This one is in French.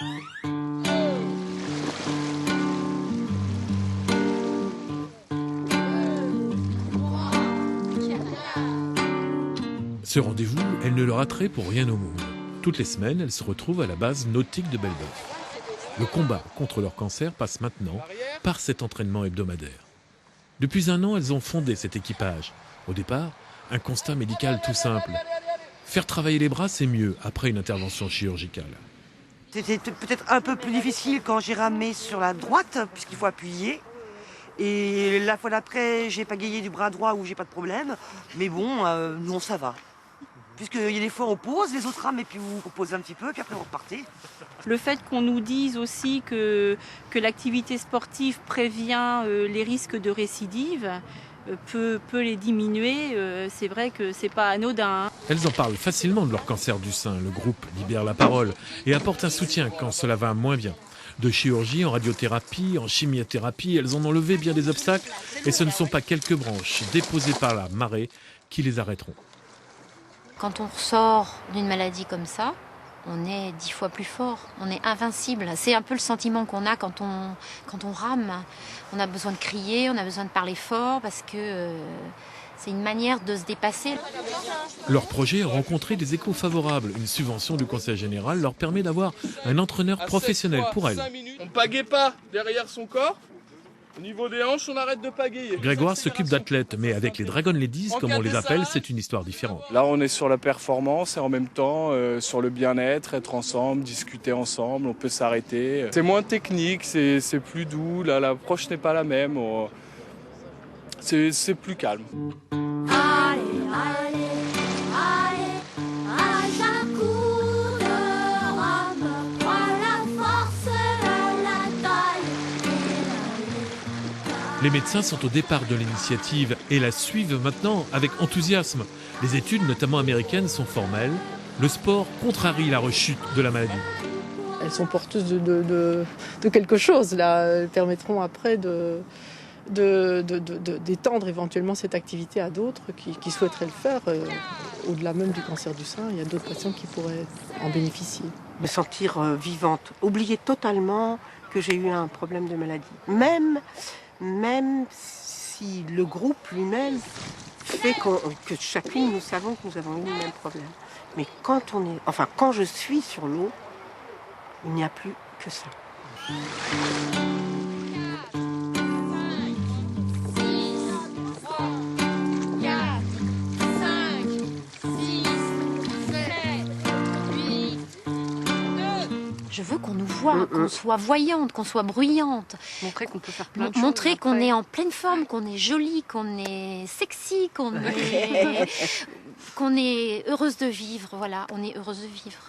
Ce rendez-vous, elle ne le raterait pour rien au monde. Toutes les semaines, elles se retrouvent à la base nautique de Belleveuf. Le combat contre leur cancer passe maintenant par cet entraînement hebdomadaire. Depuis 1 an, elles ont fondé cet équipage. Au départ, un constat médical tout simple. Faire travailler les bras, c'est mieux après une intervention chirurgicale. C'était peut-être un peu plus difficile quand j'ai ramé sur la droite, puisqu'il faut appuyer. Et la fois d'après, j'ai pagayé du bras droit où j'ai pas de problème. Mais bon, non, ça va. Puisqu'il y a des fois on pose, les autres rames, et puis vous posez un petit peu, puis après vous repartez. Le fait qu'on nous dise aussi que l'activité sportive prévient les risques de récidive peut les diminuer, c'est vrai que c'est pas anodin. Hein. Elles en parlent facilement de leur cancer du sein. Le groupe libère la parole et apporte un soutien quand cela va moins bien. De chirurgie, en radiothérapie, en chimiothérapie, elles en ont levé bien des obstacles et ce ne sont pas quelques branches déposées par la marée qui les arrêteront. Quand on ressort d'une maladie comme ça, on est 10 fois plus fort, on est invincible. C'est un peu le sentiment qu'on a quand on rame. On a besoin de crier, on a besoin de parler fort parce que c'est une manière de se dépasser. Leur projet a rencontré des échos favorables. Une subvention du Conseil général leur permet d'avoir un entraîneur professionnel pour elles. On ne pagaie pas derrière son corps. Au niveau des hanches, on arrête de pagayer. Grégoire s'occupe d'athlètes, mais avec les Dragon Ladies, comme on les appelle, c'est une histoire différente. Là, on est sur la performance et en même temps sur le bien-être, être ensemble, discuter ensemble, on peut s'arrêter. C'est moins technique, c'est plus doux, là, l'approche n'est pas la même. C'est plus calme. Les médecins sont au départ de l'initiative et la suivent maintenant avec enthousiasme. Les études, notamment américaines, sont formelles. Le sport contrarie la rechute de la maladie. Elles sont porteuses de quelque chose, là. Elles permettront après d'étendre éventuellement cette activité à d'autres qui souhaiteraient le faire. Au-delà même du cancer du sein, il y a d'autres patients qui pourraient en bénéficier. Me sentir vivante, oublier totalement que j'ai eu un problème de maladie. Même si le groupe lui-même fait que chacune, nous savons que nous avons eu le même problème. Mais quand je suis sur l'eau, il n'y a plus que ça. Je veux qu'on nous voit, qu'on soit voyante, qu'on soit bruyante. Montrer qu'on peut faire plein de choses. Montrer qu'on est en pleine forme, qu'on est jolie, qu'on est sexy, qu'on est heureuse de vivre. Voilà, on est heureuse de vivre.